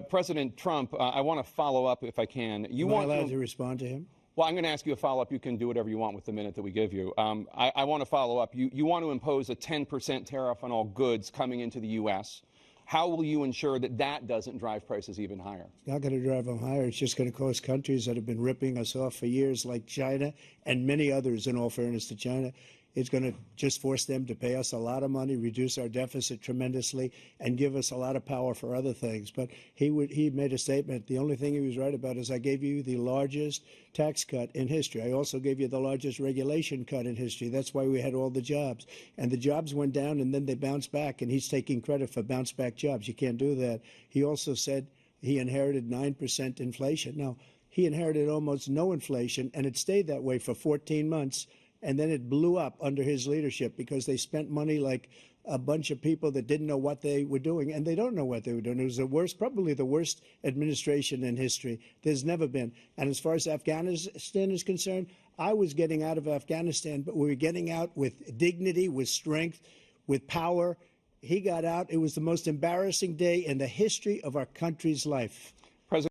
President Trump, I want to follow up if I can. Am I allowed to respond to him? Well, I'm going to ask you a follow-up. You can do whatever you want with the minute that we give you. I want to follow up. You want to impose a 10% tariff on all goods coming into the U.S. How will you ensure that that doesn't drive prices even higher? It's not going to drive them higher. It's just going to cause countries that have been ripping us off for years, like China and many others, in all fairness to China. It's going to just force them to pay us a lot of money, reduce our deficit tremendously, and give us a lot of power for other things. But he made a statement. The only thing he was right about is I gave you the largest tax cut in history. I also gave you the largest regulation cut in history. That's why we had all the jobs. And the jobs went down, and then they bounced back, and he's taking credit for bounce-back jobs. You can't do that. He also said he inherited 9% inflation. Now, he inherited almost no inflation, and it stayed that way for 14 months. And then it blew up under his leadership because they spent money like a bunch of people that didn't know what they were doing, and they don't know what they were doing. It was the worst, probably the worst administration in history. There's never been. And as far as Afghanistan is concerned, I was getting out of Afghanistan, but we were getting out with dignity, with strength, with power. He got out. It was the most embarrassing day in the history of our country's life.